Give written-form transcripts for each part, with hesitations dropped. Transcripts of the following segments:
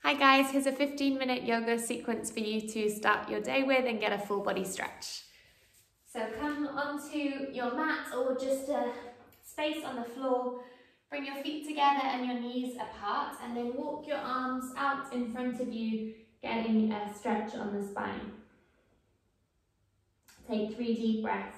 Hi guys, here's a 15-minute yoga sequence for you to start your day with and get a full body stretch. So come onto your mat or just a space on the floor. Bring your feet together and your knees apart, and then walk your arms out in front of you, getting a stretch on the spine. Take 3 deep breaths.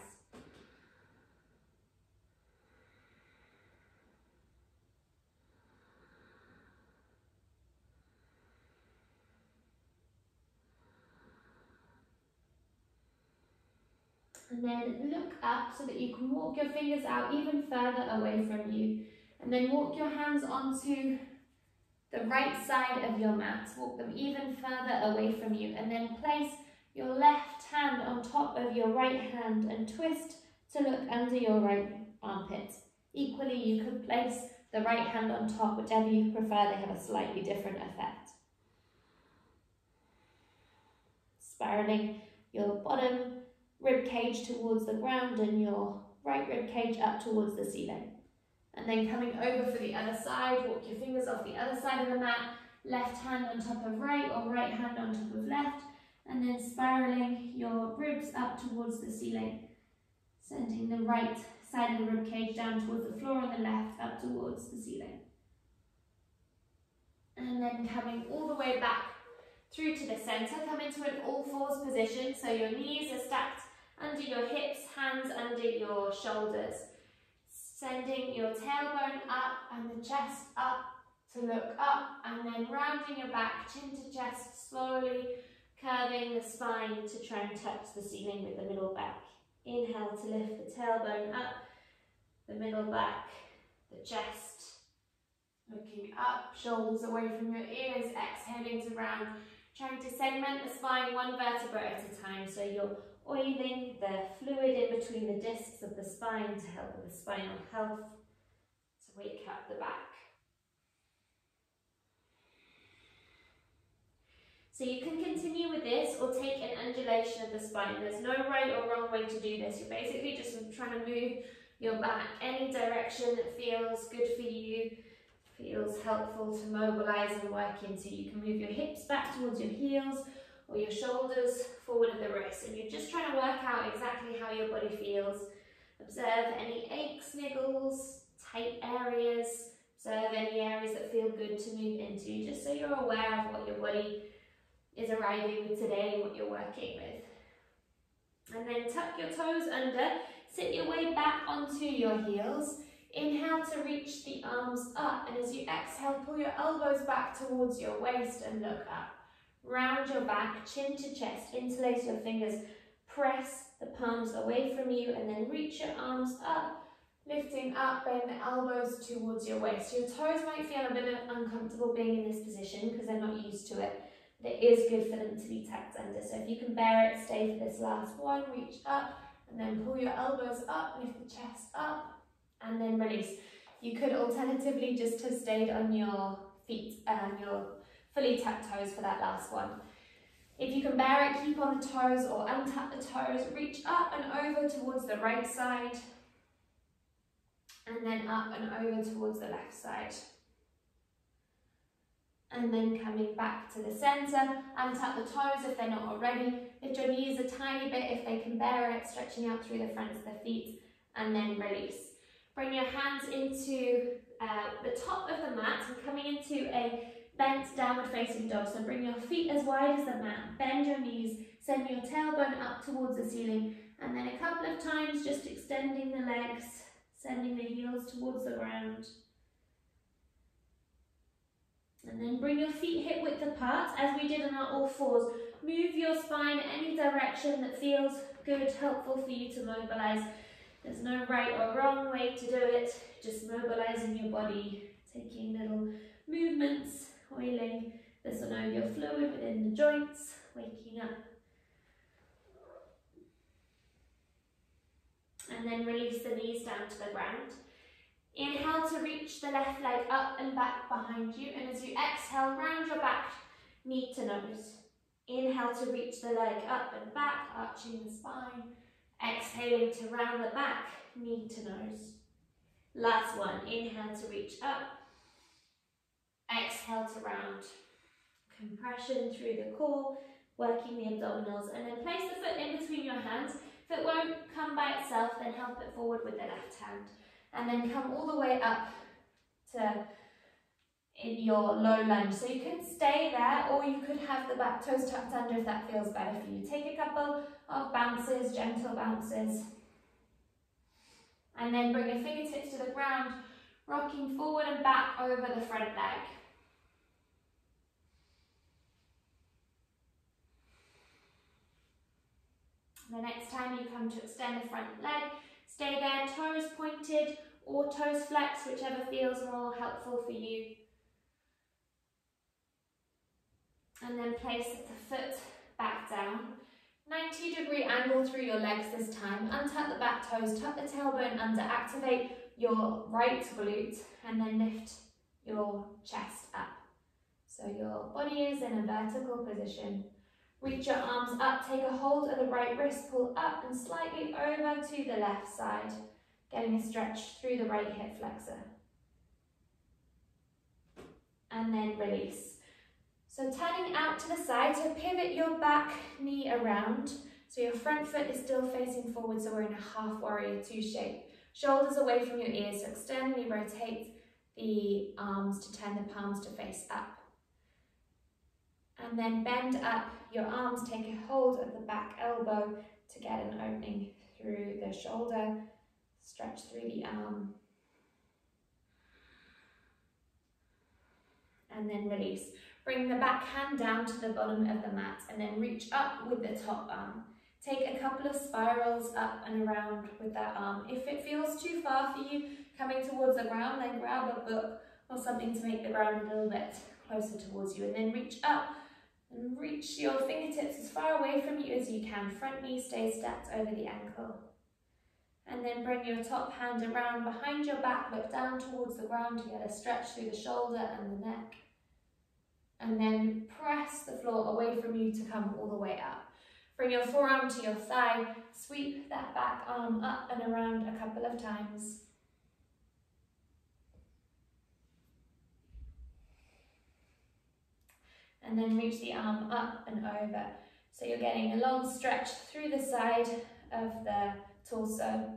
And then look up so that you can walk your fingers out even further away from you. And then walk your hands onto the right side of your mat. Walk them even further away from you. And then place your left hand on top of your right hand and twist to look under your right armpit. Equally, you could place the right hand on top, whichever you prefer. They have a slightly different effect. Spiraling your bottom rib cage towards the ground and your right rib cage up towards the ceiling. And then coming over for the other side, walk your fingers off the other side of the mat, left hand on top of right or right hand on top of left, and then spiraling your ribs up towards the ceiling, sending the right side of the rib cage down towards the floor and the left up towards the ceiling. And then coming all the way back through to the center, come into an all fours position, so your knees are stacked under your hips, hands under your shoulders. Sending your tailbone up and the chest up to look up, and then rounding your back, chin to chest, slowly curving the spine to try and touch the ceiling with the middle back. Inhale to lift the tailbone up, the middle back, the chest, looking up, shoulders away from your ears, exhaling to round, trying to segment the spine one vertebra at a time, so you're oiling the fluid in between the discs of the spine to help with the spinal health, to wake up the back. So you can continue with this or take an undulation of the spine. There's no right or wrong way to do this. You're basically just trying to move your back any direction that feels good for you, feels helpful to mobilize and work into. You can move your hips back towards your heels or your shoulders forward of the wrists, and you're just trying to work out exactly how your body feels. Observe any aches, niggles, tight areas. Observe any areas that feel good to move into, just so you're aware of what your body is arriving with today and what you're working with. And then tuck your toes under, sit your way back onto your heels. Inhale to reach the arms up, and as you exhale, pull your elbows back towards your waist and look up. Round your back, chin to chest, interlace your fingers, press the palms away from you, and then reach your arms up, lifting up, bend the elbows towards your waist. Your toes might feel a bit uncomfortable being in this position because they're not used to it, but it is good for them to be tucked under. So if you can bear it, stay for this last one, reach up, and then pull your elbows up, lift the chest up, and then release. You could alternatively just have stayed on your feet and your fully tucked toes for that last one. If you can bear it, keep on the toes or untuck the toes, reach up and over towards the right side, and then up and over towards the left side. And then coming back to the center, untuck the toes if they're not already, lift your knees a tiny bit if they can bear it, stretching out through the fronts of the feet, and then release. Bring your hands into the top of the mat and coming into a bent downward facing dog. So bring your feet as wide as the mat, bend your knees, send your tailbone up towards the ceiling, and then a couple of times just extending the legs, sending the heels towards the ground. And then bring your feet hip width apart as we did in our all fours. Move your spine any direction that feels good, helpful for you to mobilize. There's no right or wrong way to do it, just mobilizing your body, taking little movements, oiling the synovial fluid within the joints, waking up. And then release the knees down to the ground. Inhale to reach the left leg up and back behind you, and as you exhale, round your back, knee to nose. Inhale to reach the leg up and back, arching the spine. Exhaling to round the back, knee to nose. Last one, inhale to reach up. Exhale to round. Compression through the core, working the abdominals, and then place the foot in between your hands. If it won't come by itself, then help it forward with the left hand. And then come all the way up to in your low lunge. So you can stay there, or you could have the back toes tucked under if that feels better for you. Take a couple of bounces, gentle bounces. And then bring your fingertips to the ground, rocking forward and back over the front leg. The next time you come to extend the front leg, stay there, toes pointed or toes flexed, whichever feels more helpful for you. And then place the foot back down. 90-degree angle through your legs this time. Untuck the back toes, tuck the tailbone under, activate your right glute, and then lift your chest up. So your body is in a vertical position. Reach your arms up, take a hold of the right wrist, pull up and slightly over to the left side, getting a stretch through the right hip flexor. And then release. So turning out to the side, so pivot your back knee around. So your front foot is still facing forward, so we're in a half warrior two shape. Shoulders away from your ears, so externally rotate the arms to turn the palms to face up. And then bend up your arms, take a hold of the back elbow to get an opening through the shoulder, stretch through the arm. And then release. Bring the back hand down to the bottom of the mat and then reach up with the top arm. Take a couple of spirals up and around with that arm. If it feels too far for you coming towards the ground, then grab a book or something to make the ground a little bit closer towards you, and then reach up and reach your fingertips as far away from you as you can. Front knee stays stacked over the ankle. And then bring your top hand around behind your back, look down towards the ground to get a stretch through the shoulder and the neck. And then press the floor away from you to come all the way up. Bring your forearm to your thigh, sweep that back arm up and around a couple of times. And then reach the arm up and over. So you're getting a long stretch through the side of the torso.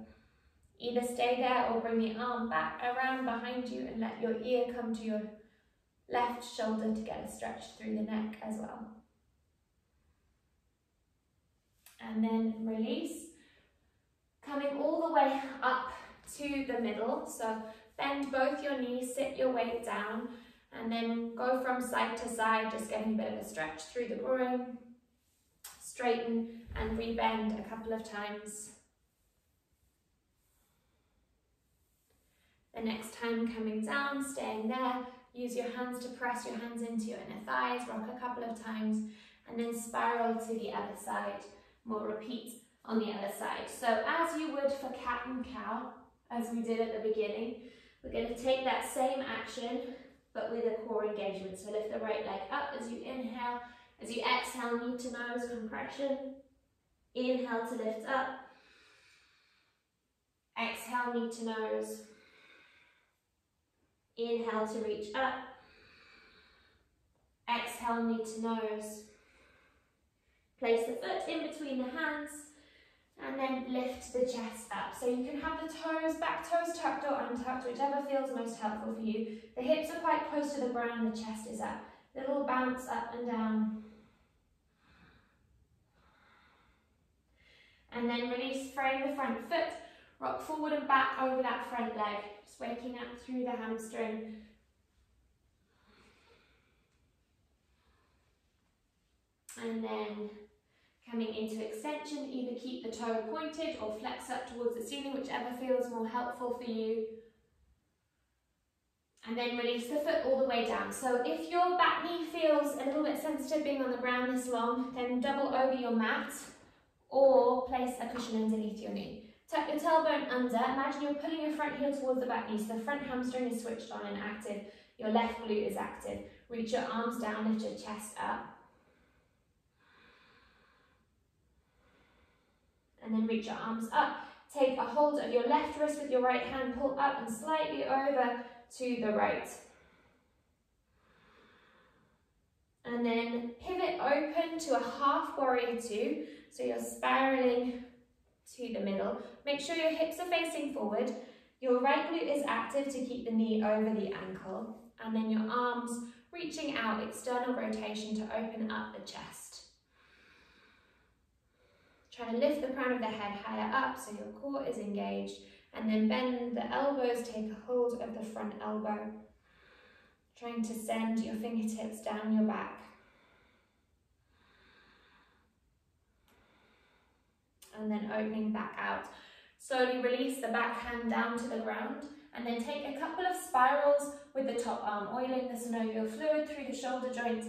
Either stay there or bring the arm back around behind you and let your ear come to your left shoulder to get a stretch through the neck as well. And then release. Coming all the way up to the middle. So bend both your knees, sit your weight down, and then go from side to side, just getting a bit of a stretch through the groin. Straighten and rebend a couple of times. The next time coming down, staying there, use your hands to press your hands into your inner thighs, rock a couple of times, and then spiral to the other side. More repeat on the other side. So as you would for cat and cow, as we did at the beginning, we're going to take that same action, but with a core engagement. So lift the right leg up as you inhale. As you exhale, knee to nose compression. Inhale to lift up. Exhale, knee to nose. Inhale to reach up. Exhale, knee to nose. Place the foot in between the hands and then lift the chest up. So you can have the toes, back toes tucked or untucked, whichever feels most helpful for you. The hips are quite close to the ground, the chest is up. Little bounce up and down. And then release, frame the front foot, rock forward and back over that front leg. Just waking up through the hamstring. And then coming into extension, either keep the toe pointed or flex up towards the ceiling, whichever feels more helpful for you. And then release the foot all the way down. So if your back knee feels a little bit sensitive being on the ground this long, then double over your mat or place a cushion underneath your knee. Tuck your tailbone under. Imagine you're pulling your front heel towards the back knee, so the front hamstring is switched on and active. Your left glute is active. Reach your arms down, lift your chest up. And then reach your arms up. Take a hold of your left wrist with your right hand, pull up and slightly over to the right. And And then pivot open to a half warrior two. So you're spiraling to the middle. Make sure your hips are facing forward. Your right glute is active to keep the knee over the ankle. And then your arms reaching out, external rotation to open up the chest. Try to lift the crown of the head higher up so your core is engaged. And then bend the elbows, take a hold of the front elbow. Trying to send your fingertips down your back. And then opening back out. Slowly release the back hand down to the ground. And then take a couple of spirals with the top arm, oiling the synovial fluid through the shoulder joint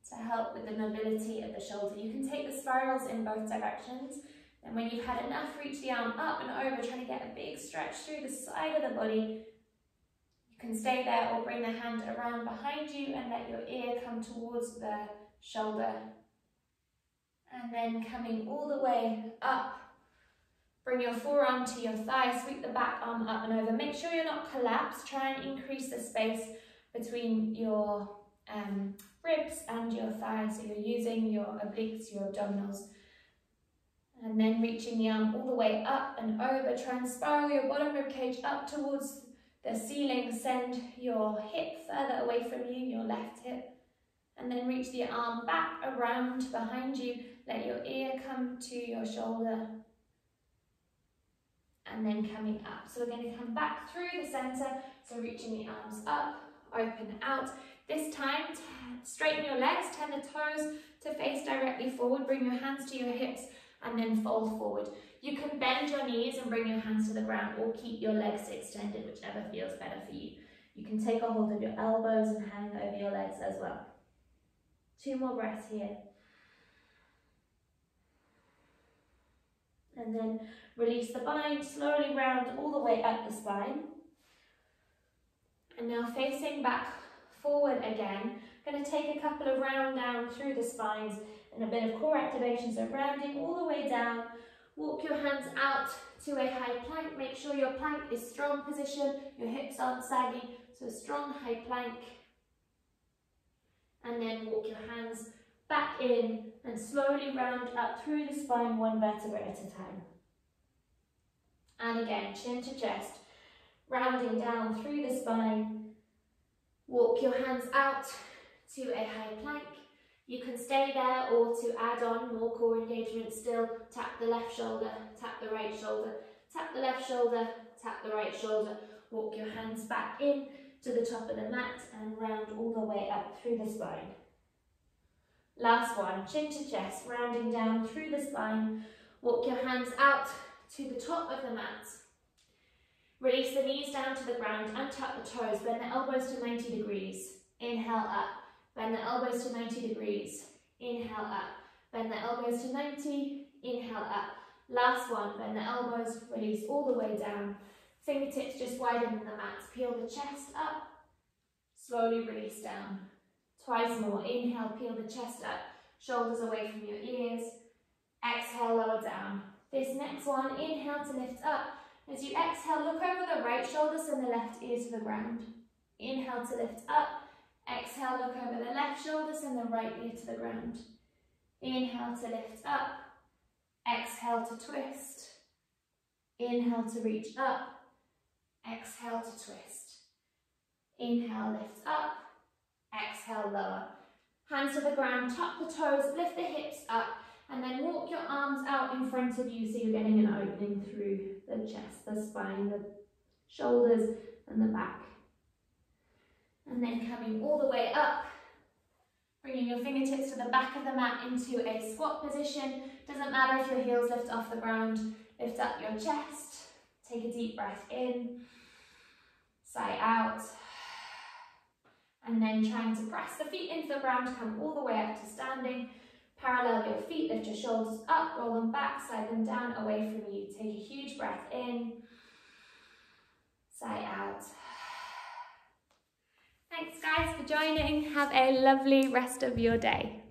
to help with the mobility of the shoulder. You can take the spirals in both directions. And when you've had enough, reach the arm up and over, trying to get a big stretch through the side of the body. You can stay there or bring the hand around behind you and let your ear come towards the shoulder. And then coming all the way up, bring your forearm to your thigh, sweep the back arm up and over. Make sure you're not collapsed. Try and increase the space between your ribs and your thighs. So you're using your obliques, your abdominals. And then reaching the arm all the way up and over. Try and spiral your bottom rib cage up towards the ceiling. Send your hip further away from you, your left hip. And then reach the arm back around behind you. Let your ear come to your shoulder. And then coming up. So we're going to come back through the center. So reaching the arms up, open out. This time, straighten your legs, turn the toes to face directly forward. Bring your hands to your hips and then fold forward. You can bend your knees and bring your hands to the ground or keep your legs extended, whichever feels better for you. You can take a hold of your elbows and hang over your legs as well. 2 more breaths here. And then release the bind, slowly round all the way up the spine. And now facing back forward again. Going to take a couple of round down through the spines and a bit of core activation. So rounding all the way down. Walk your hands out to a high plank. Make sure your plank is strong position. Your hips aren't saggy. So strong high plank. And then walk your hands back in and slowly round up through the spine, 1 vertebra at a time. And again, chin to chest, rounding down through the spine. Walk your hands out to a high plank. You can stay there, or to add on more core engagement still, tap the left shoulder, tap the right shoulder, tap the left shoulder, tap the right shoulder. Walk your hands back in to the top of the mat and round all the way up through the spine. Last one, chin to chest, rounding down through the spine. Walk your hands out to the top of the mat. Release the knees down to the ground, untap the toes, bend the elbows to 90 degrees. Inhale up, bend the elbows to 90 degrees. Inhale up, bend the elbows to 90, inhale up. Last one, bend the elbows, release all the way down. Fingertips just widen the mat, peel the chest up, slowly release down. Twice more, inhale, peel the chest up, shoulders away from your ears. Exhale, lower down. This next one, inhale to lift up. As you exhale, look over the right shoulder, send the left ear to the ground. Inhale to lift up. Exhale, look over the left shoulder, send the right ear to the ground. Inhale to lift up. Exhale to twist. Inhale to reach up. Exhale to twist. Inhale, lift up. Exhale, lower. Hands to the ground, tuck the toes, lift the hips up, and then walk your arms out in front of you so you're getting an opening through the chest, the spine, the shoulders, and the back. And then coming all the way up, bringing your fingertips to the back of the mat into a squat position. Doesn't matter if your heels lift off the ground. Lift up your chest. Take a deep breath in. Sigh out. And then trying to press the feet into the ground, come all the way up to standing. Parallel your feet, lift your shoulders up, roll them back, slide them down, away from you. Take a huge breath in. Sigh out. Thanks guys for joining. Have a lovely rest of your day.